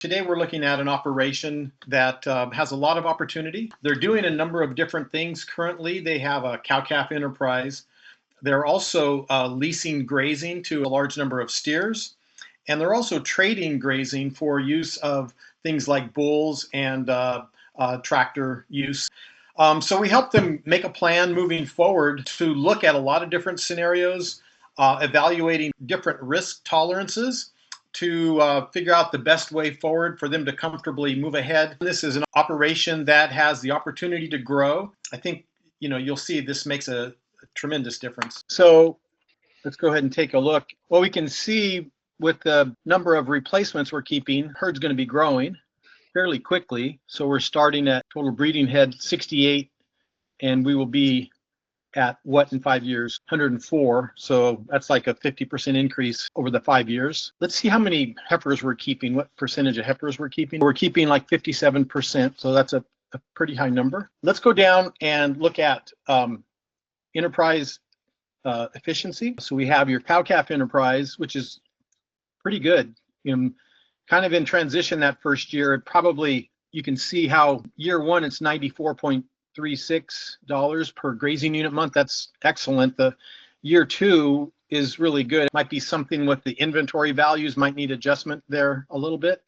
Today we're looking at an operation that has a lot of opportunity. They're doing a number of different things currently. They have a cow-calf enterprise. They're also leasing grazing to a large number of steers. And they're also trading grazing for use of things like bulls and tractor use. So we help them make a plan moving forward to look at a lot of different scenarios, evaluating different risk tolerances to figure out the best way forward for them to comfortably move ahead. This is an operation that has the opportunity to grow. I think you'll see this makes a tremendous difference. So let's go ahead and take a look. Well, we can see with the number of replacements we're keeping, herd's going to be growing fairly quickly. So we're starting at total breeding head 68, and we will be at what in 5 years? 104. So that's like a 50% increase over the 5 years. Let's see how many heifers we're keeping, what percentage of heifers we're keeping. We're keeping like 57%. So that's a pretty high number. Let's go down and look at enterprise efficiency. So we have your cow-calf enterprise, which is pretty good. Kind of in transition that first year, it probably, you can see how year one, it's $94.36 per grazing unit month. That's excellent. The year two is really good. It might be something with the inventory values, might need adjustment there a little bit.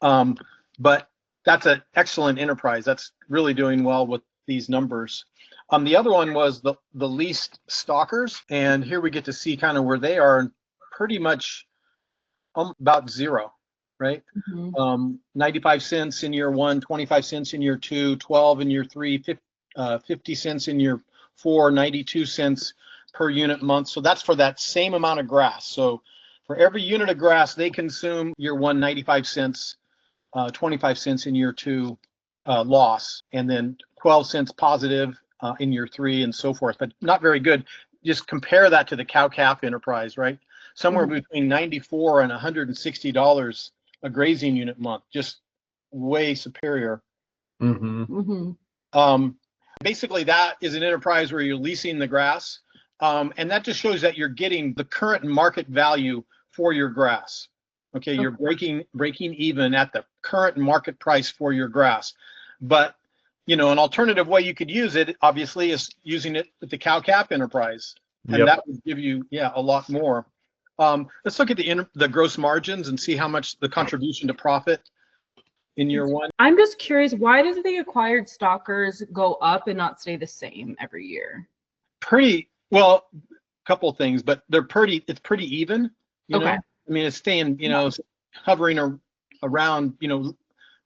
But that's an excellent enterprise. That's really doing well with these numbers. The other one was the leased stockers. And here we get to see kind of where they are, pretty much about zero. Right? 95 cents in year one, 25 cents in year two, 12 in year three, 50 cents in year four, 92 cents per unit month. So that's for that same amount of grass. So for every unit of grass they consume, year one, 95 cents, 25 cents in year two loss, and then 12 cents positive in year three, and so forth. But not very good. Just compare that to the cow-calf enterprise, right? Somewhere between $94 and $160 a grazing unit month, just way superior. Basically, that is an enterprise where you're leasing the grass, and that just shows that you're getting the current market value for your grass. Okay, you're breaking even at the current market price for your grass. But an alternative way you could use it, obviously, is using it with the cow-calf enterprise, and that would give you a lot more. Let's look at the gross margins and see how much the contribution to profit in year one. I'm just curious, why does the acquired stockers go up and not stay the same every year? Pretty well, a couple of things, but it's pretty even. You know? I mean, it's staying, hovering around, just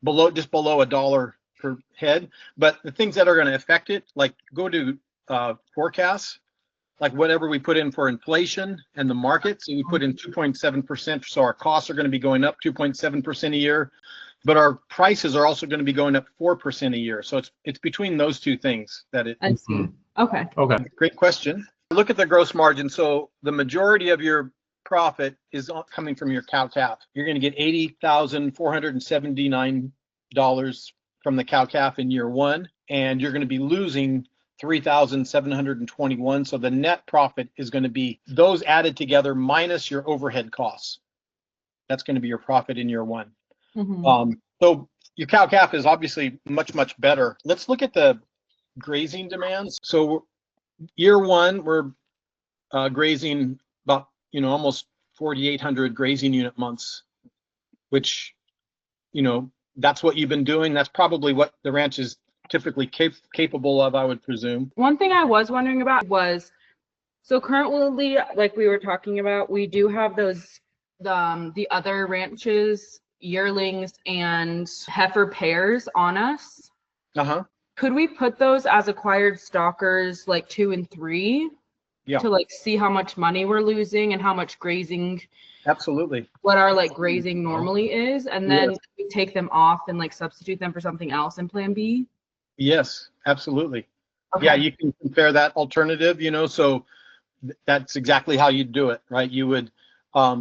below $1 per head. But the things that are going to affect it, like go to forecasts. Like whatever we put in for inflation and the market. So we put in 2.7%. So our costs are going to be going up 2.7% a year, but our prices are also going to be going up 4% a year. So it's between those two things that it. I see. Okay. Great question. Look at the gross margin. So the majority of your profit is coming from your cow-calf. You're going to get $80,479 from the cow-calf in year one, and you're going to be losing $3,721. So the net profit is going to be those added together minus your overhead costs. That's going to be your profit in year one. So your cow-calf is obviously much, much better. Let's look at the grazing demands. So year one, we're grazing about, almost 4,800 grazing unit months, which, that's what you've been doing. That's probably what the ranch is typically capable of, I would presume. One thing I was wondering about was, so currently, like we were talking about, we do have those the other ranches, yearlings and heifer pairs on us. Could we put those as acquired stockers, like 2 and 3, to like see how much money we're losing and how much grazing? Absolutely. What our grazing normally is, and then we take them off and substitute them for something else in Plan B. Yes, absolutely. Yeah, you can compare that alternative, so that's exactly how you do it, right? You would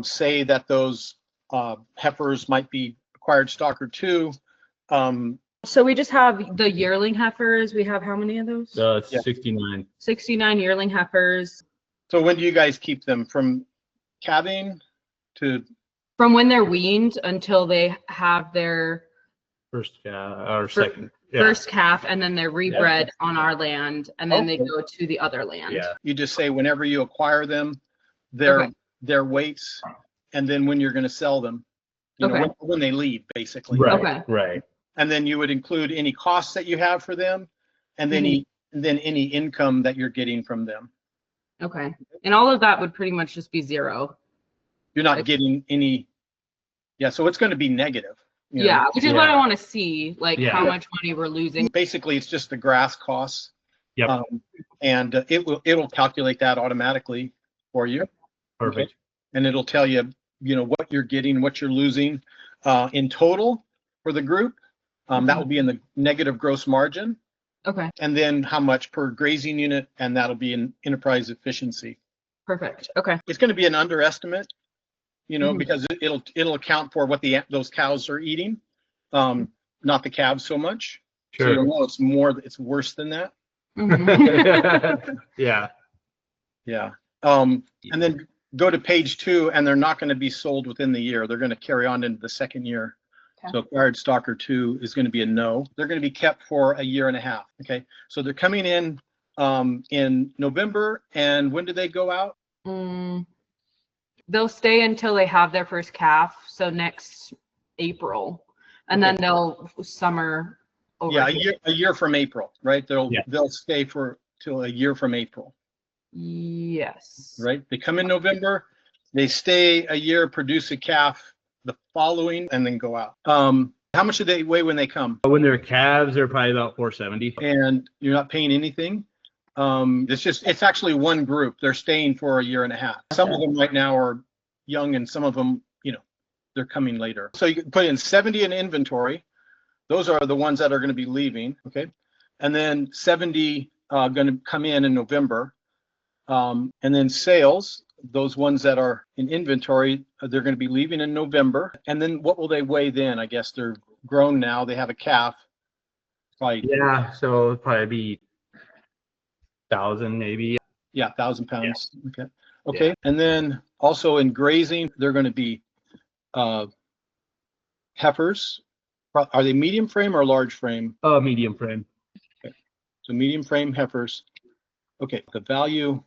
say that those heifers might be acquired stocker 2. So we just have the yearling heifers. We have how many of those? 69. 69 yearling heifers. So when do you guys keep them? From calving to From when they're weaned until they have their First or second. first calf, and then they're rebred on our land, and then they go to the other land. Yeah. You just say whenever you acquire them, their weights, and then when you're going to sell them, you know, when they leave, basically. Right. Right. And then you would include any costs that you have for them, and then any income that you're getting from them. Okay. And all of that would pretty much just be zero. You're not getting any. Yeah. So it's going to be negative. Yeah, which is what I want to see, like how much money we're losing. Basically, it's just the grass costs. Yep. And it'll calculate that automatically for you. Perfect. Okay? And it'll tell you, you know, what you're getting, what you're losing in total for the group. That will be in the negative gross margin. Okay. And then how much per grazing unit, and that'll be in enterprise efficiency. Perfect. Okay. It's going to be an underestimate, you know, because it'll account for what those cows are eating, not the calves so much. Sure. So you'll know it's worse than that. Yeah. Yeah. And then go to page 2, and they're not going to be sold within the year. They're going to carry on into the second year. Okay. So acquired stocker 2 is going to be a no. They're going to be kept for a year and a half. Okay. So they're coming in November, and when do they go out? They'll stay until they have their first calf, so next April, and then they'll summer over. Yeah, a year from April, right? They'll stay till a year from April. Yes. Right. They come in November, they stay a year, produce a calf the following, and then go out. How much do they weigh when they come? When they're calves, they're probably about 470. And you're not paying anything. It's actually one group. They're staying for a year and a half. Some of them right now are young, and some of them, you know, they're coming later. So you can put in 70 in inventory. Those are the ones that are going to be leaving. Okay. And then 70 going to come in November. And then sales, those ones that are in inventory, they're going to be leaving in November. And then what will they weigh then? I guess they're grown now. They have a calf. Yeah. So it'll probably be 1,000 maybe. Yeah, 1,000 pounds. Yeah. Okay. And then also in grazing, they're going to be heifers. Are they medium frame or large frame? Medium frame. Okay. So medium frame heifers. Okay. The value,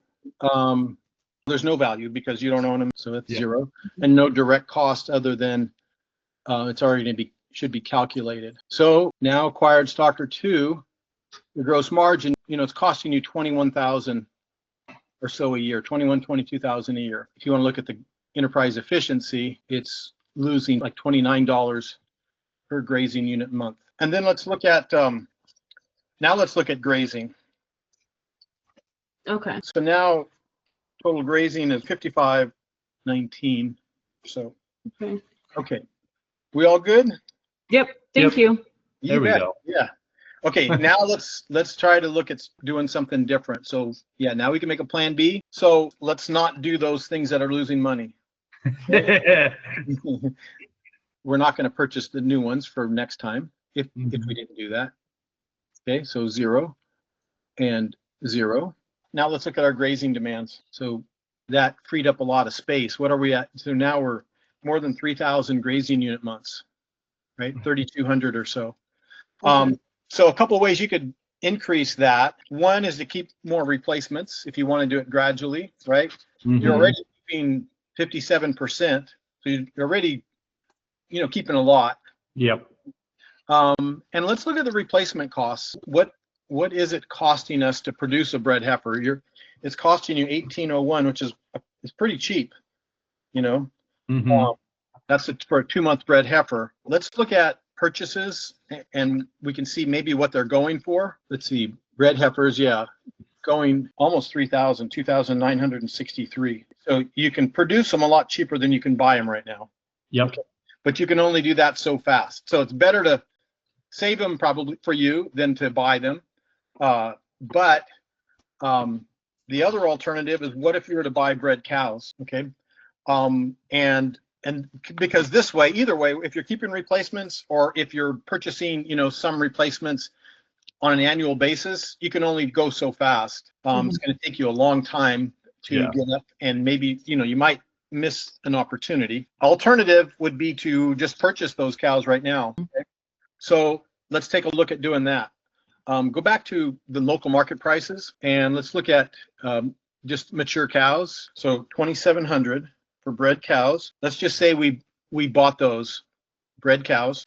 there's no value because you don't own them, so it's zero, and no direct cost other than it's already going to be should be calculated. So now acquired stocker 2, the gross margin, you know, it's costing you 21,000 or so a year, 22,000 a year. If you want to look at the enterprise efficiency, it's losing like $29 per grazing unit a month. And then let's look at grazing. Okay. So now total grazing is 55.19. So okay. We all good? Yep. Thank you. There we go. Yeah. Okay, now let's try to look at doing something different. So yeah, now we can make a plan B. So let's not do those things that are losing money. We're not going to purchase the new ones for next time if we didn't do that. Okay, so 0 and 0. Now let's look at our grazing demands. So that freed up a lot of space. What are we at? So now we're more than 3,000 grazing unit months, right? 3,200 or so. So a couple of ways you could increase that. One is to keep more replacements if you want to do it gradually, right? You're already keeping 57%, so you're already, you know, keeping a lot. Yep. And let's look at the replacement costs. What is it costing us to produce a bred heifer? It's costing you $1,801, which is pretty cheap, you know. That's for a 2-month bred heifer. Let's look at purchases, and we can see maybe what they're going for. Let's see, bred heifers, going almost 3,000, 2,963. So you can produce them a lot cheaper than you can buy them right now. Yep. Okay. But you can only do that so fast. So it's better to save them probably for you than to buy them. But the other alternative is, what if you were to buy bred cows? Okay. And because this way, either way, if you're keeping replacements or if you're purchasing, you know, some replacements on an annual basis, you can only go so fast. It's going to take you a long time to get up, and maybe, you know, you might miss an opportunity. Alternative would be to just purchase those cows right now. Okay? So let's take a look at doing that. Go back to the local market prices and let's look at just mature cows. So 2,700 for bred cows. Let's just say we bought those bred cows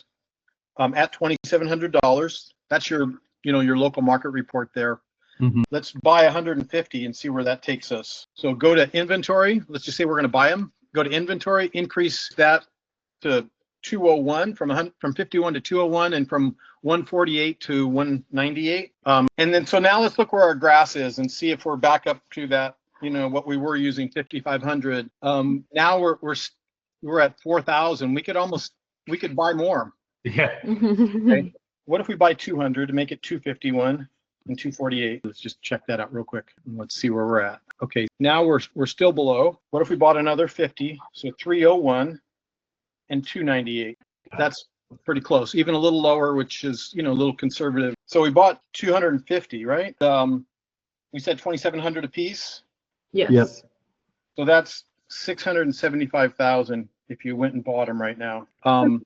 at $2,700. That's your your local market report there. Let's buy 150 and see where that takes us. So go to inventory. Let's just say we're going to buy them. Go to inventory, increase that to 201 from 51 to 201 and from 148 to 198. And then so now let's look where our grass is and see if we're back up to that, what we were using 5,500. Now we're at 4,000. We could buy more. Yeah. Okay. What if we buy 200 to make it 251 and 248? Let's just check that out real quick and let's see where we're at. Okay, now we're still below. What if we bought another 50? So 301 and 298. That's pretty close, even a little lower, which is a little conservative. So we bought 250, right? We said 2,700 a piece. Yes. Yep. So that's 675,000 if you went and bought them right now. And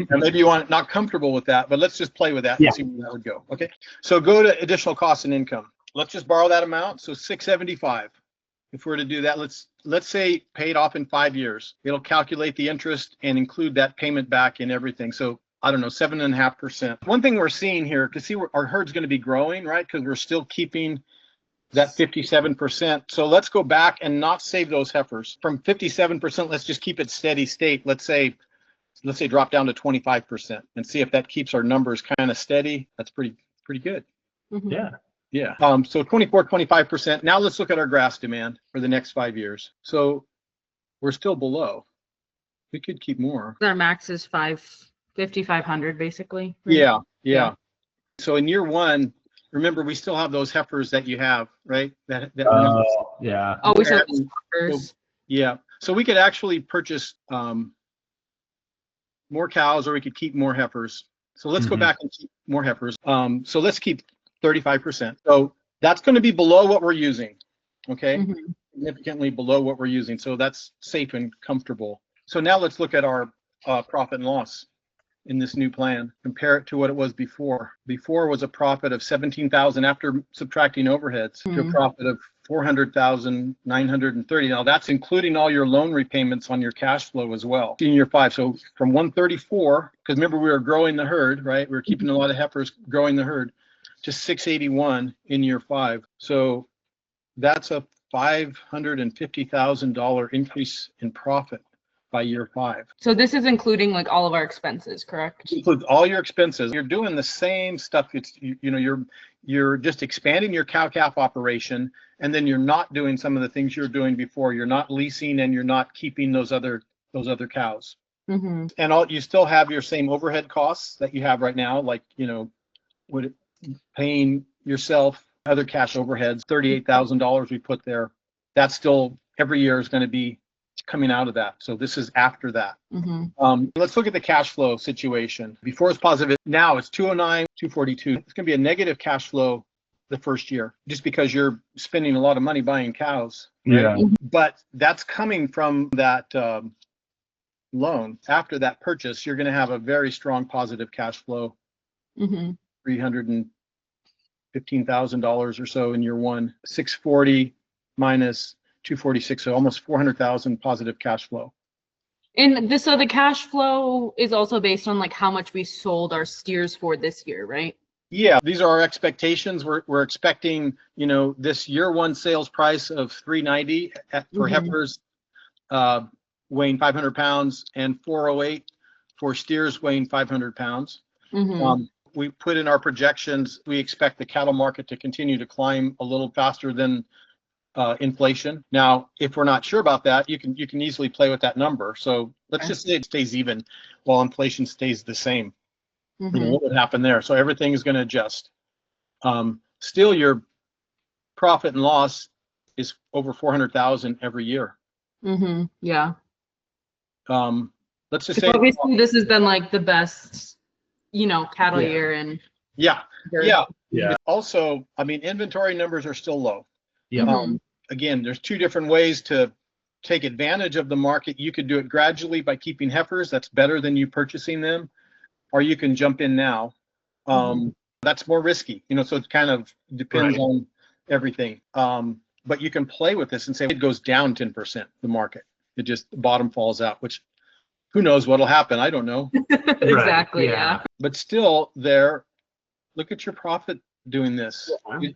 maybe you want not comfortable with that, but let's just play with that and see where that would go. Okay. So go to additional costs and income. Let's just borrow that amount. So 675. If we're to do that, let's say paid off in 5 years. It'll calculate the interest and include that payment back in everything. So I don't know, 7.5%. One thing we're seeing here, to see our herd's going to be growing, right? Because we're still keeping that 57%. So let's go back and not save those heifers. From 57%, let's just keep it steady state. Let's say drop down to 25% and see if that keeps our numbers kind of steady. That's pretty good. Yeah. Yeah. So 25%. Now let's look at our grass demand for the next 5 years. So we're still below. We could keep more. Our max is 5,500 basically. Right? Yeah. So in year one, remember we still have those heifers that you have, right? That yeah. Oh, we still have those heifers. So, yeah. So we could actually purchase more cows, or we could keep more heifers. So let's go back and keep more heifers. So let's keep 35%. So that's going to be below what we're using. Okay. Significantly below what we're using. So that's safe and comfortable. So now let's look at our profit and loss in this new plan. Compare it to what it was before. Before was a profit of 17,000 after subtracting overheads to a profit of 400,930. Now that's including all your loan repayments on your cash flow as well in year 5. So from 134, because remember we were growing the herd, right? We were keeping a lot of heifers, growing the herd, to 681 in year 5. So that's a $550,000 increase in profit by year 5. So this is including like all of our expenses, correct? It includes all your expenses. You're doing the same stuff. It's you're just expanding your cow-calf operation, and then you're not doing some of the things you're doing before. You're not leasing, and you're not keeping those other cows. And you still have your same overhead costs that you have right now, like paying yourself other cash overheads. $38,000 we put there. That's still every year is going to be coming out of that. So this is after that. Let's look at the cash flow situation. Before it's positive, now it's 209, 242. It's going to be a negative cash flow the first year, just because you're spending a lot of money buying cows. Right? Yeah. But that's coming from that loan. After that purchase, you're going to have a very strong positive cash flow. $315,000 or so in year 1. 640 minus 246, so almost 400,000 positive cash flow. And so the cash flow is also based on like how much we sold our steers for this year, right? Yeah, these are our expectations. We're expecting, this year 1 sales price of $390 for heifers weighing 500 pounds and $408 for steers weighing 500 pounds. We put in our projections, we expect the cattle market to continue to climb a little faster than inflation. Now, if we're not sure about that, you can easily play with that number. So let's just say it stays even while inflation stays the same. What would happen there? So everything is going to adjust. Still, your profit and loss is over 400,000 every year. Yeah. Let's just say obviously this has been like the best, cattle year, and yeah. Also, I mean, inventory numbers are still low. Again, there's 2 different ways to take advantage of the market, you could do it gradually by keeping heifers. That's better than you purchasing them, or you can jump in now. That's more risky, so it kind of depends on everything. But you can play with this and say it goes down 10%, the market. It just, the bottom falls out, which who knows what'll happen? I don't know. Exactly. Yeah. But still look at your profit doing this.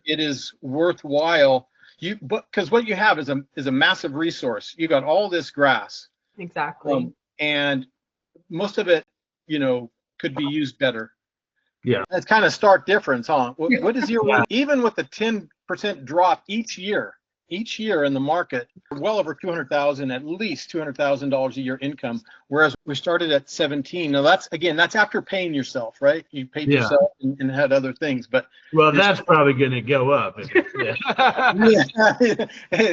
It is worthwhile. Because what you have is a massive resource. You got all this grass. Exactly. And most of it, could be used better. Yeah. That's kind of stark difference, huh? What is your even with the 10% drop each year in the market, well over 200,000, at least $200,000 a year income, whereas we started at 17. Now that's after paying yourself, right? You paid yourself and had other things, but that's probably going to go up.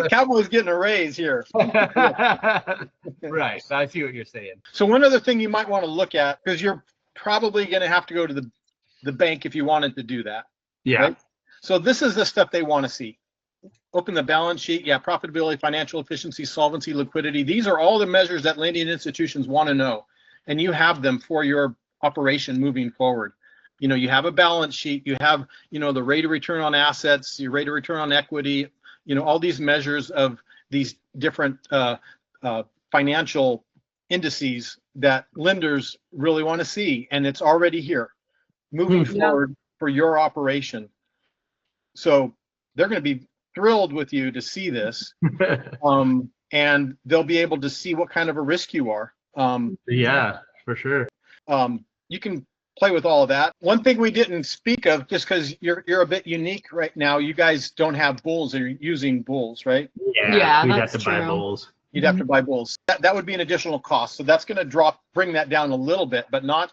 Cowboy's getting a raise here. Right. I see what you're saying. So one other thing you might want to look at, because you're probably going to have to go to the bank if you wanted to do that. Yeah. Right? So this is the stuff they want to see. Open the balance sheet. Yeah, profitability, financial efficiency, solvency, liquidity. These are all the measures that lending institutions want to know, and you have them for your operation moving forward. You have a balance sheet. You have, the rate of return on assets, your rate of return on equity. All these measures of these different financial indices that lenders really want to see, and it's already here, moving forward for your operation. So they're going to be thrilled with you to see this, and they'll be able to see what kind of a risk you are. Yeah, for sure. You can play with all of that. One thing we didn't speak of, just because you're a bit unique right now, you guys don't have bulls, or you're using bulls, right? Yeah, we'd that's have to buy bulls. You'd have to buy bulls. That would be an additional cost. So that's going to bring that down a little bit, but not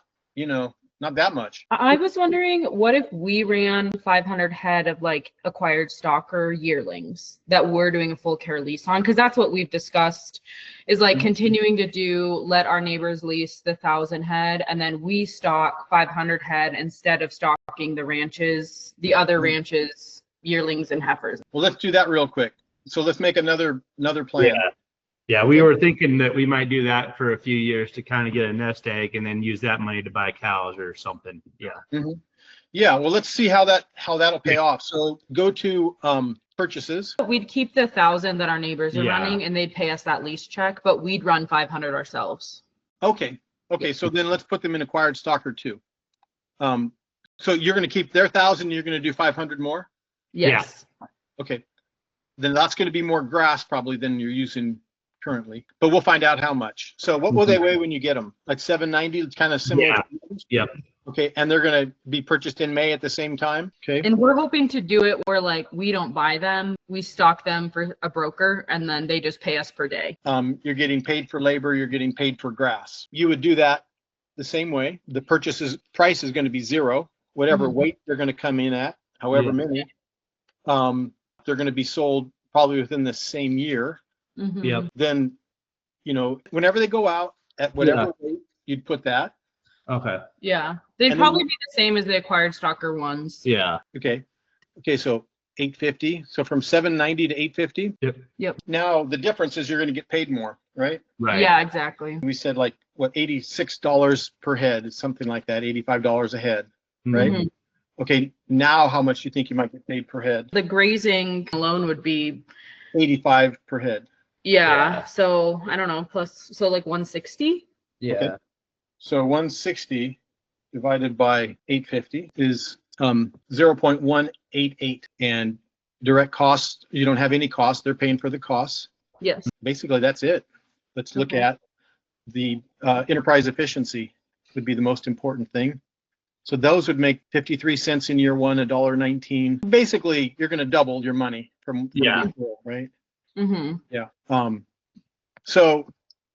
that much. I was wondering, what if we ran 500 head of like acquired stock or yearlings that we're doing a full care lease on? Because that's what we've discussed, is like continuing to let our neighbors lease the 1,000 head, and then we stock 500 head instead of stocking the other ranches, yearlings and heifers. Well, let's do that real quick. So let's make another plan. Yeah, we were thinking that we might do that for a few years to kind of get a nest egg, and then use that money to buy cows or something. Yeah. Yeah. Well, let's see how that'll pay off. So go to purchases. We'd keep the 1,000 that our neighbors are running, and they'd pay us that lease check, but we'd run 500 ourselves. Okay. So then let's put them in acquired stock or two. So you're going to keep their 1,000. You're going to do 500 more. Yes. Yeah. Okay. Then that's going to be more grass probably than you're using currently, but we'll find out how much. So what will they weigh when you get them? Like 790? It's kind of similar. Yep. Okay, and they're going to be purchased in May at the same time. Okay. And we're hoping to do it where like we don't buy them, we stock them for a broker, and then they just pay us per day. You're getting paid for labor, you're getting paid for grass. You would do that the same way. The price is going to be zero, whatever weight they're going to come in at, however many. They're going to be sold probably within the same year. Yep. Then, whenever they go out at whatever weight, you'd put that. Okay. Yeah. They'd probably be the same as the acquired stocker ones. Yeah. Okay. So 850. So from 790 to 850. Yep. Now the difference is you're going to get paid more, right? Right. Yeah, exactly. We said like what, $86 per head, something like that, $85 a head, right? Okay. Now how much do you think you might get paid per head? The grazing alone would be 85 per head. Yeah. So I don't know, so like 160. Yeah. Okay. So 160 divided by 850 is 0.188, and direct costs, you don't have any costs. They're paying for the costs. Yes. Basically, that's it. Let's look at the enterprise efficiency would be the most important thing. So those would make 53 cents in year one, $1.19. Basically, you're going to double your money from before, right? Yeah. So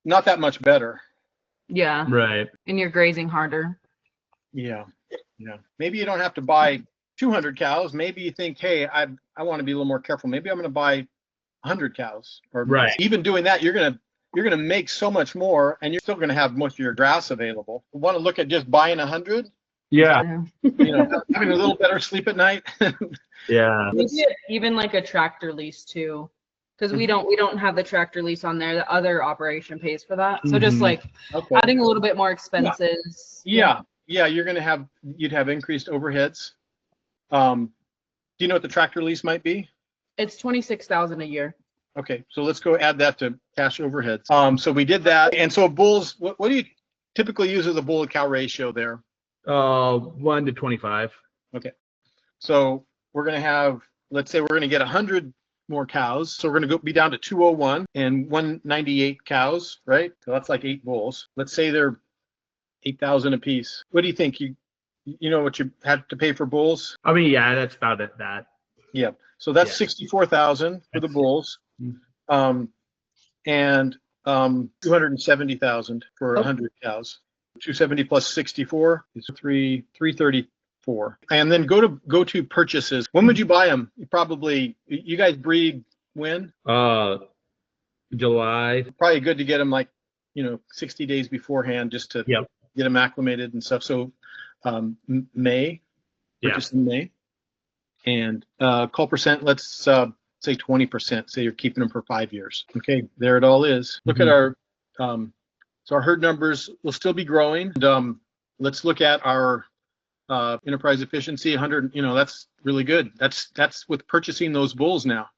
not that much better. Yeah. Right. And you're grazing harder. Yeah. Maybe you don't have to buy 200 cows. Maybe you think, hey, I want to be a little more careful. Maybe I'm going to buy 100 cows. Or even doing that, you're going to make so much more, and you're still going to have most of your grass available. You want to look at just buying 100? Yeah. Having a little better sleep at night. Yeah. Maybe even like a tractor lease too. because we don't have the tractor lease on there. The other operation pays for that. So just Mhm. like Okay. adding a little bit more expenses. Yeah, you'd have increased overheads. Do you know what the tractor lease might be? It's 26,000 a year. Okay, so let's go add that to cash overheads. So we did that. And so bulls, what do you typically use as a bull to cow ratio there? 1 to 25. Okay. So we're going to have, let's say we're going to get 100 more cows. So we're going to be down to 201 and 198 cows, right? So that's like 8 bulls. Let's say they're 8,000 a piece. What do you think? You know what you had to pay for bulls? I mean, yeah, that's about it. That. Yeah. So that's Yeah. 64,000 for the bulls. And 270,000 for 100 cows. 270 plus 64 is 334. And then go to purchases. When would you buy them? You guys breed when? July. Probably good to get them 60 days beforehand just to get them acclimated and stuff. So May, purchase in May. And call percent, let's say 20%. Say you're keeping them for 5 years. Okay, there it all is. Look at our so our herd numbers will still be growing. And, let's look at our enterprise efficiency. 100. That's really good. That's with purchasing those bulls now.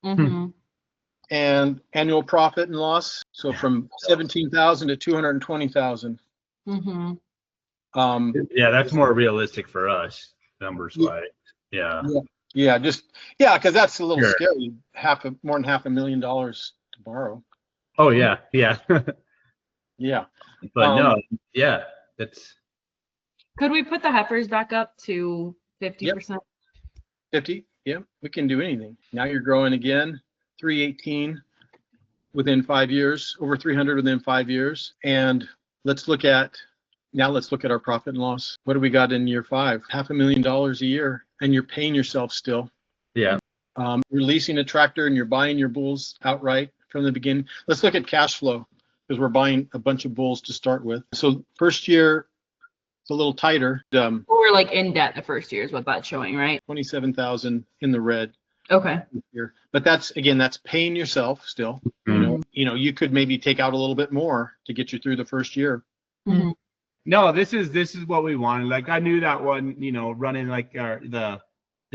And annual profit and loss. So from 17,000 to 220,000. Yeah, that's more realistic for us, numbers wise. Yeah. Yeah, because that's a little scary. More than $500,000 to borrow. Oh yeah, yeah. Yeah. But no, yeah, that's. Could we put the heifers back up to 50%? 50. Yeah, we can do anything. Now you're growing again. 318 within 5 years. Over 300 within 5 years. And let's look at our profit and loss. What do we got in year 5? $500,000 a year, and you're paying yourself still. Yeah. You're leasing a tractor and you're buying your bulls outright from the beginning. Let's look at cash flow because we're buying a bunch of bulls to start with. So first year, it's a little tighter. We're like in debt the first year is what that's showing, right? 27,000 in the red. Okay. But that's paying yourself still. You could maybe take out a little bit more to get you through the first year. No, this is what we wanted. Like I knew that one, running like the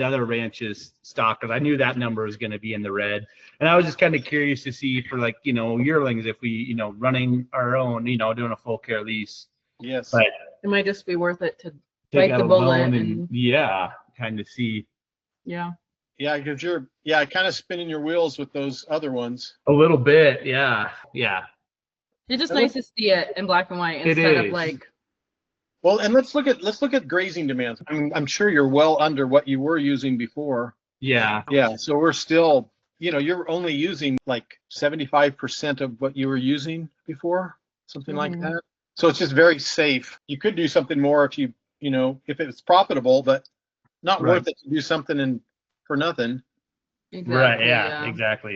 other ranch's stock, because I knew that number was going to be in the red. And I was just kind of curious to see for yearlings, if we, running our own, doing a full care lease. Yes. But it might just be worth it to bite the bullet and kind of see. Yeah. Yeah, because you're kind of spinning your wheels with those other ones. A little bit. Yeah. Yeah. It's just nice to see it in black and white instead of like. Well, and let's look at grazing demands. I'm sure you're well under what you were using before. Yeah. Yeah. So we're still, you're only using like 75% of what you were using before, something like that. So it's just very safe. You could do something more if if it's profitable, but not worth it to do something for nothing. Exactly, right. Yeah. Exactly.